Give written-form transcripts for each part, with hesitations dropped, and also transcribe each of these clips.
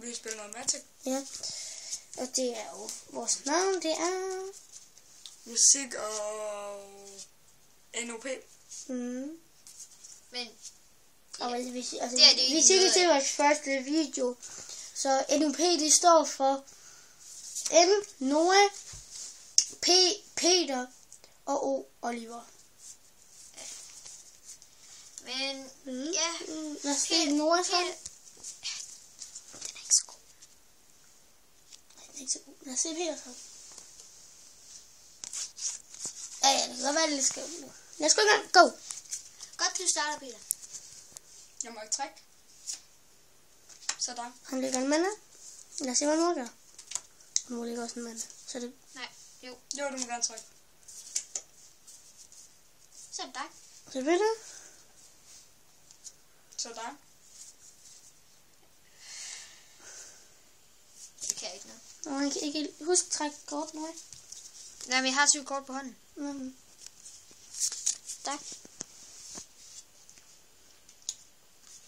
Vi spiller noget Magic. Ja. Og det er jo vores navn, det er... Musik og... NOP. Mm. Men Og hvis det er det ikke hvis ikke noget til vores første video, så NOP det står for M, Noah, P, Peter og O, Oliver. Men ja, Lad os se Noah så. Peter- Den er ikke så god. Den er ikke så god. Lad os se Peter så. Ja, det kan godt være, det lidt skævt nu. Lad os gå i gang. Go! godt du starter, Peter. Jeg må ikke trække. Sådan. Han lægger en mande. Lad os se, hvad Noah gør. Noah lægger også en mande. Så det... Nej, jo. Jo, du må gerne trække. Så er det dig. Så Peter. Sådan. Det kan jeg ikke noget. Og han kan ikke huske at trække kort nu. Nej, men jeg har 7 kort på hånden. Tak.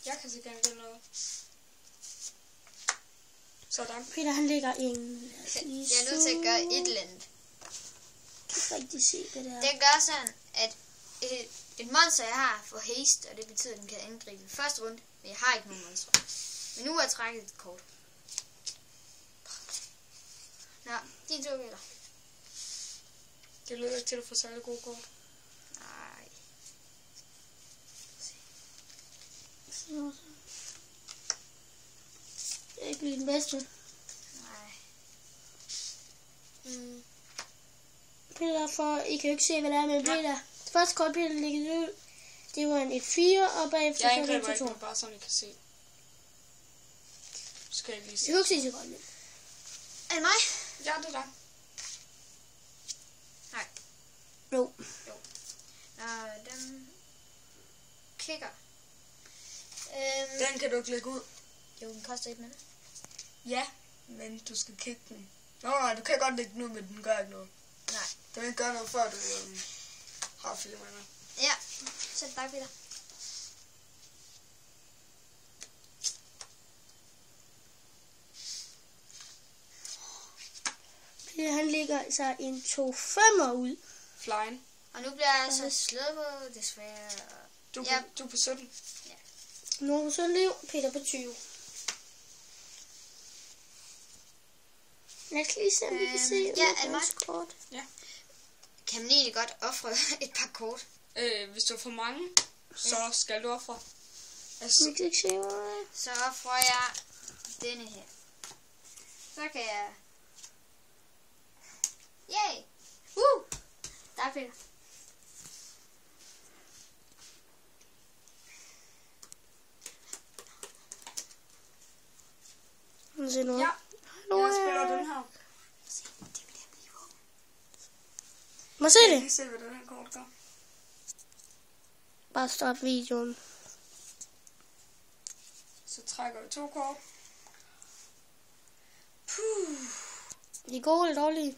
Jeg kan sikkert ikke noget. Sådan. Peter han lægger en... Jeg er nødt til at gøre et eller andet. Jeg kan ikke rigtig se, hvad det er. Det gør sådan, at et monster, jeg har, får haste, og det betyder, at den kan angribe første runde. Men jeg har ikke nogen monster. Men nu har jeg trækket et kort. Nå, de to gælder. Det lyder ikke til at få særlig gode kort. Nej. Det er ikke lige den bedste. Nej. Peter, for I kan jo ikke se, hvad det er med Peter. Det første kort, Peter lægger ud, det var en 1-4, og bagefter Jeg så er det angriber ikke, 2-2. men bare sådan, I kan se. Skal jeg lige Jeg se. kan jo ikke se så godt. Er det mig? Ja, det er dig. Nej. Jo. Nå, den kigger. Den kan du ikke lægge ud. Jo, den koster 1 mand. Ja, men du skal kigge den. Nå, nej, du kan godt lægge den ud, men den gør ikke noget. Nej. Den vil ikke gøre noget, før du har 4 mander. Ja, så er det dig, Peter. Peter, han lægger sig en 2-5'er ud. Flying. Og nu bliver jeg altså slået på, desværre. Du, Ja. du er på 17. Nu er du så liv, Peter på 20. Lad os lige se, om vi kan se, ja, hvad er det mig? kort. Kan man egentlig godt ofre et par kort? Hvis du får mange, så skal du ofre. Vi Altså, kan ikke se, hvad Så offrer jeg denne her. Så kan jeg... Yay! Der er Peter. se nu. ja, Nu jeg spiller den her. Må jeg se Jeg kan det? lige se, hvad den her kort gør. Bare stop videoen. Så trækker vi 2 kort. De er gode eller dårlige?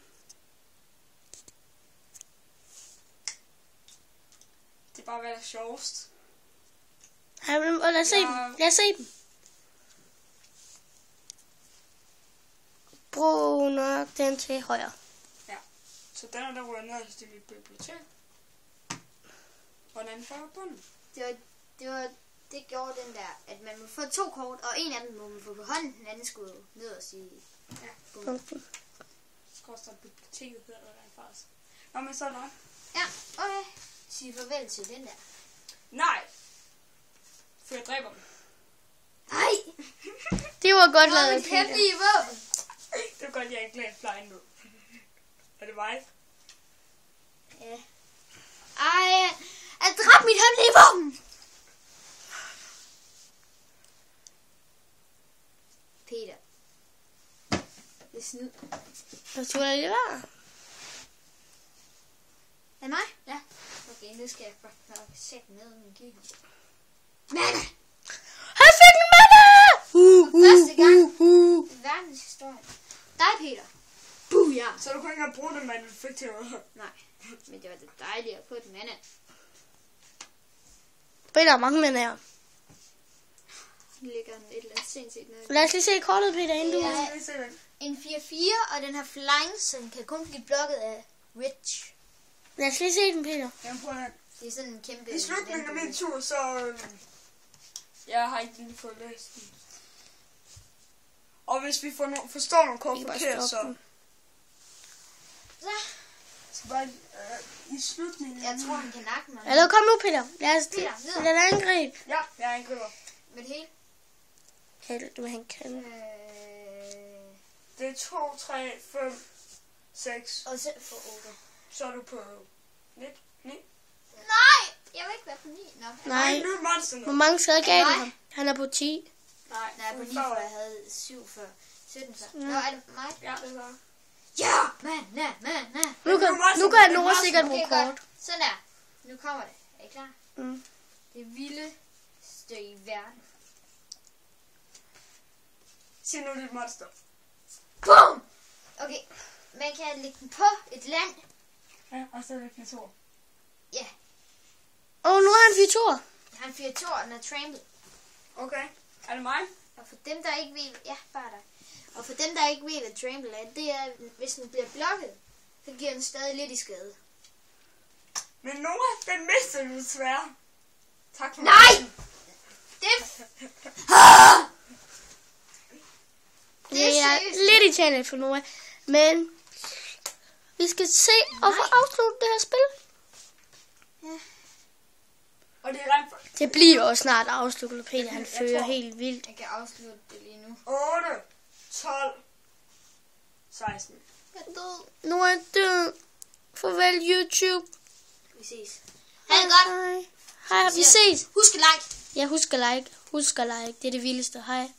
Det er bare, hvad der er sjovest. Ej, men lad os se dem. Lad os se dem. Brug nok den til højre. Ja. Så den er der ryger ned til mit bibliotek. Og den anden falder på bunden. Det gjorde den der, at man må få 2 kort, og en af dem må man få på hånden, den anden skulle nederst i bunden. Punktum. Så koster biblioteket hedder det rent faktisk. Nå, men så er det. Ja, okay. Sig farvel til den der. Nej! For jeg dræber dem. Nej! Det var godt Det var lavet, mit Peter. hemmelige våben. Det er godt, jeg ikke lagde flying nu. Er det mig? Ja. Ej, jeg dræbte mit hemmelige våben. Peter. Det er snyd. Hvad tror jeg, det var? Er det mig? Ja. Okay, nu skal jeg bare sætte ned med kigge. Mana! Han fik en mande! Første gang i verdenshistorien. Dig, Peter. Booyah! Så du kunne ikke engang bruge det, man fik til at... Nej, men det var det dejlige at få et mana. Peter, mange mænd her. ligger den et eller andet sindssygt nede. Lad os lige se kortet, Peter, inden du... Ja. Jeg skal se den. En 4-4, og den har flying, så den kan kun blive blokket af Rich. Lad os lige se den, Peter. Jeg prøver den. Det er sådan en kæmpe... I slutningen af min tur, så... Jeg har ikke lige fået læst den. Og hvis vi forstår nogle kort I bare forkert, stop så... den. Så bare i slutningen... Jeg tror, han kan nakke mig. Hallo, kom nu, Peter. Lad os Peter, videre. lad os angribe. Ja, jeg angriber. Med det hele. Helt, men han kan. Det er 2, 3, 5, 6. Og så for 8. Så er du på 9. Nej! Jeg vil ikke være på 9. Nå. Nej. Nu er monster Hvor nu. mange skade gav du Nej. ham? Han er på 10. Nej, Nej, på 9, for jeg havde 7 før. 17 før. Nå, er det mig? Ja, det var. Ja! Man. Nu kan Nora sikkert bruge Okay, kort. godt. Sådan der. Nu kommer det. Er I klar? Mm. Det vildeste i verden. Se nu dit monster. Boom! Okay, man kan lægge den på et land. Ja, og så er det plateau. Ja, Nu har han 4 han 4-2, og den er trampled. Okay, er det mig? Og for dem, der ikke ved... Ja, bare dig. Og for dem, der ikke ved, hvad trample er, det er, hvis den bliver blokket, så giver den stadig lidt i skade. Men Nora, den mister du desværre. Tak for Nej! Det... Det er Det er seriøst. lidt irriterende for Nora. Men vi skal se og få afsluttet det her spil. Og det er rent for... Det bliver også snart afsluttet. Peter, han Jeg fører tror- helt vildt. Jeg kan afslutte det lige nu. 8, 12, 16. Jeg er død. Nora er død. Farvel YouTube. Vi ses. Ha' det godt. Hej. Hej, vi ses. Husk at like. Ja, husk at like. Husk at like. Det er det vildeste. Hej.